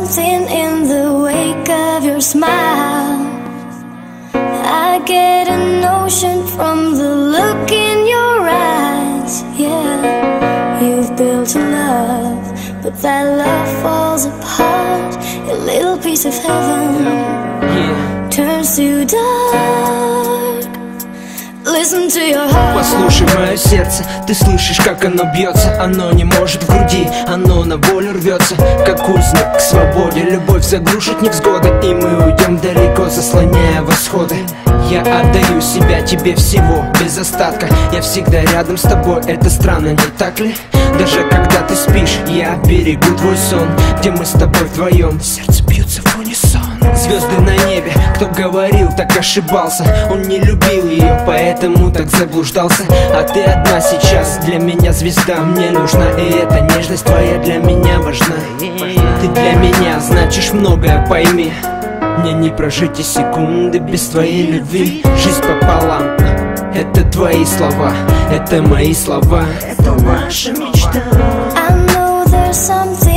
something in the wake of your smile. I get a notion from the look in your eyes. Yeah, you've built a love, but that love falls apart. A little piece of heaven turns to dark. Listen to your heart. Послушай мое сердце, ты слышишь, как оно бьется. Оно не может в груди, оно на волю рвется, как узник к свободе. Любовь заглушит невзгоды, и мы уйдем далеко, заслоняя восходы. Я отдаю себя тебе всего, без остатка. Я всегда рядом с тобой, это странно, не так ли? Даже когда ты спишь, я берегу твой сон, где мы с тобой вдвоем, сердце бьется в унисон. Звезды на небе, кто говорил, так ошибался. Он не любил ее, поэтому так заблуждался. А ты одна сейчас, для меня звезда, мне нужна. И эта нежность твоя для меня важна. Ты для меня значишь многое, пойми. Мне не прожить и секунды без твоей любви. Жизнь пополам, это твои слова, это мои слова, это наша мечта. I know there's something